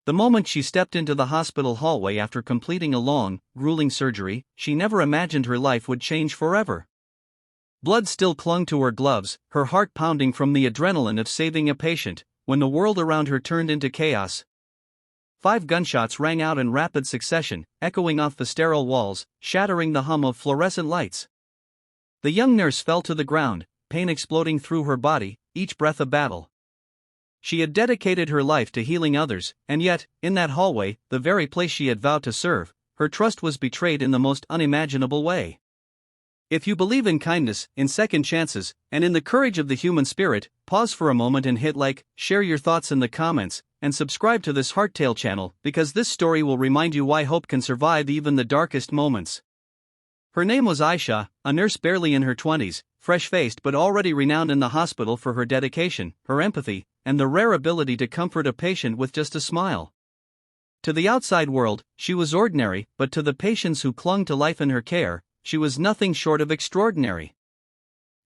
The moment she stepped into the hospital hallway after completing a long, grueling surgery, she never imagined her life would change forever. Blood still clung to her gloves, her heart pounding from the adrenaline of saving a patient, when the world around her turned into chaos. 5 gunshots rang out in rapid succession, echoing off the sterile walls, shattering the hum of fluorescent lights. The young nurse fell to the ground, pain exploding through her body, each breath a battle. She had dedicated her life to healing others, and yet, in that hallway, the very place she had vowed to serve, her trust was betrayed in the most unimaginable way. If you believe in kindness, in second chances, and in the courage of the human spirit, pause for a moment and hit like, share your thoughts in the comments, and subscribe to this Hearttale channel, because this story will remind you why hope can survive even the darkest moments. Her name was Ayesha, a nurse barely in her 20s, fresh-faced but already renowned in the hospital for her dedication, her empathy, and the rare ability to comfort a patient with just a smile. To the outside world, she was ordinary, but to the patients who clung to life in her care, she was nothing short of extraordinary.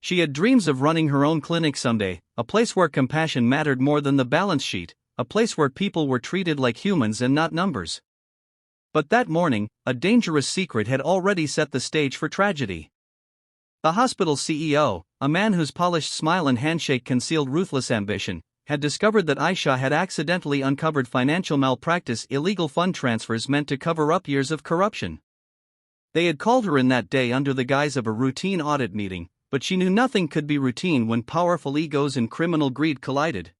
She had dreams of running her own clinic someday, a place where compassion mattered more than the balance sheet, a place where people were treated like humans and not numbers. But that morning, a dangerous secret had already set the stage for tragedy. The hospital's CEO, a man whose polished smile and handshake concealed ruthless ambition, had discovered that Ayesha had accidentally uncovered financial malpractice, illegal fund transfers meant to cover up years of corruption. They had called her in that day under the guise of a routine audit meeting, but she knew nothing could be routine when powerful egos and criminal greed collided.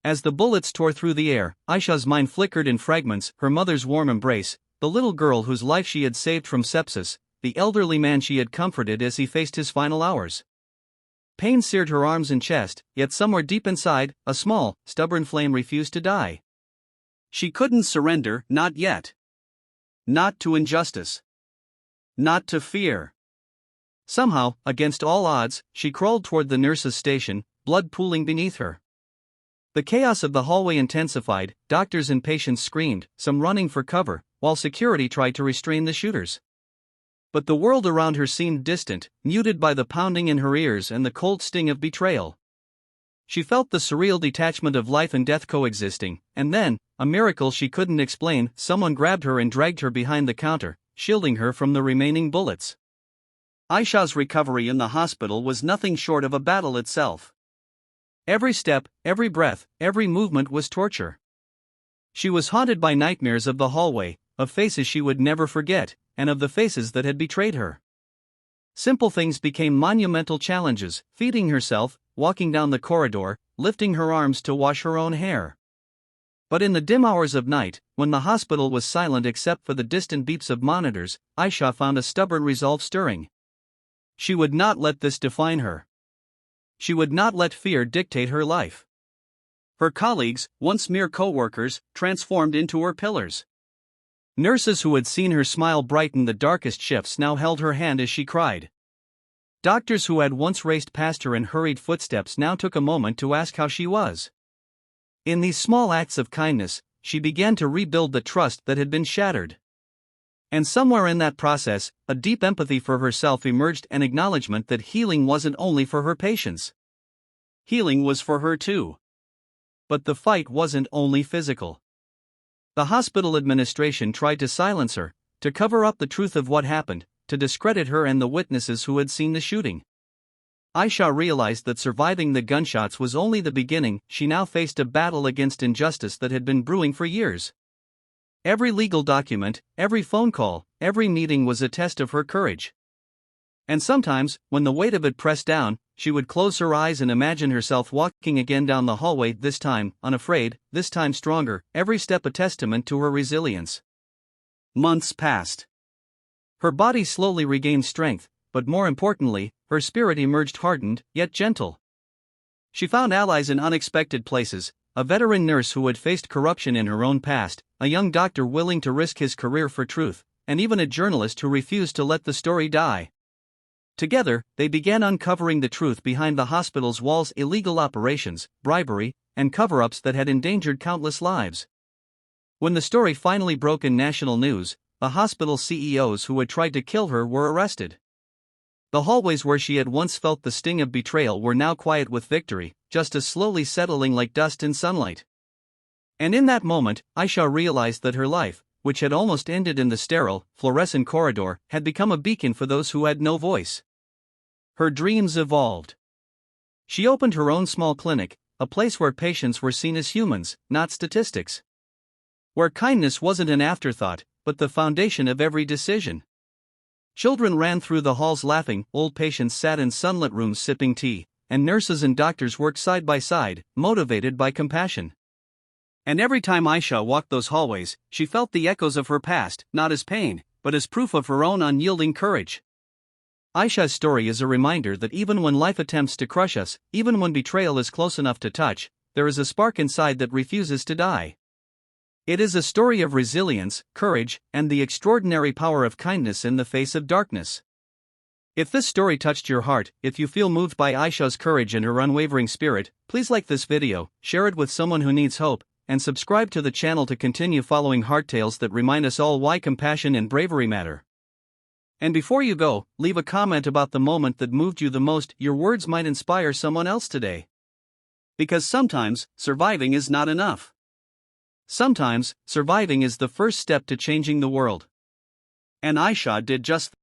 As the bullets tore through the air, Ayesha's mind flickered in fragments: her mother's warm embrace, the little girl whose life she had saved from sepsis, the elderly man she had comforted as he faced his final hours. Pain seared her arms and chest, yet somewhere deep inside, a small, stubborn flame refused to die. She couldn't surrender, not yet. Not to injustice. Not to fear. Somehow, against all odds, she crawled toward the nurse's station, blood pooling beneath her. The chaos of the hallway intensified, doctors and patients screamed, some running for cover, while security tried to restrain the shooters. But the world around her seemed distant, muted by the pounding in her ears and the cold sting of betrayal. She felt the surreal detachment of life and death coexisting, and then, a miracle she couldn't explain, someone grabbed her and dragged her behind the counter, shielding her from the remaining bullets. Ayesha's recovery in the hospital was nothing short of a battle itself. Every step, every breath, every movement was torture. She was haunted by nightmares of the hallway, of faces she would never forget, and of the faces that had betrayed her. Simple things became monumental challenges: feeding herself, walking down the corridor, lifting her arms to wash her own hair. But in the dim hours of night, when the hospital was silent except for the distant beeps of monitors, Ayesha found a stubborn resolve stirring. She would not let this define her. She would not let fear dictate her life. Her colleagues, once mere co-workers, transformed into her pillars. Nurses who had seen her smile brighten the darkest shifts now held her hand as she cried. Doctors who had once raced past her in hurried footsteps now took a moment to ask how she was. In these small acts of kindness, she began to rebuild the trust that had been shattered. And somewhere in that process, a deep empathy for herself emerged, an acknowledgement that healing wasn't only for her patients. Healing was for her too. But the fight wasn't only physical. The hospital administration tried to silence her, to cover up the truth of what happened, to discredit her and the witnesses who had seen the shooting. Ayesha realized that surviving the gunshots was only the beginning. She now faced a battle against injustice that had been brewing for years. Every legal document, every phone call, every meeting was a test of her courage. And sometimes, when the weight of it pressed down, she would close her eyes and imagine herself walking again down the hallway, this time, unafraid, this time stronger, every step a testament to her resilience. Months passed. Her body slowly regained strength, but more importantly, her spirit emerged hardened, yet gentle. She found allies in unexpected places: a veteran nurse who had faced corruption in her own past, a young doctor willing to risk his career for truth, and even a journalist who refused to let the story die. Together, they began uncovering the truth behind the hospital's walls: illegal operations, bribery, and cover-ups that had endangered countless lives. When the story finally broke in national news, the hospital CEOs who had tried to kill her were arrested. The hallways where she had once felt the sting of betrayal were now quiet with victory, justice slowly settling like dust in sunlight. And in that moment, Ayesha realized that her life, which had almost ended in the sterile, fluorescent corridor, had become a beacon for those who had no voice. Her dreams evolved. She opened her own small clinic, a place where patients were seen as humans, not statistics. Where kindness wasn't an afterthought, but the foundation of every decision. Children ran through the halls laughing, old patients sat in sunlit rooms sipping tea, and nurses and doctors worked side by side, motivated by compassion. And every time Ayesha walked those hallways, she felt the echoes of her past, not as pain, but as proof of her own unyielding courage. Ayesha's story is a reminder that even when life attempts to crush us, even when betrayal is close enough to touch, there is a spark inside that refuses to die. It is a story of resilience, courage, and the extraordinary power of kindness in the face of darkness. If this story touched your heart, if you feel moved by Ayesha's courage and her unwavering spirit, please like this video, share it with someone who needs hope, and subscribe to the channel to continue following heart tales that remind us all why compassion and bravery matter. And before you go, leave a comment about the moment that moved you the most. Your words might inspire someone else today. Because sometimes, surviving is not enough. Sometimes, surviving is the first step to changing the world. And Ayesha did just that.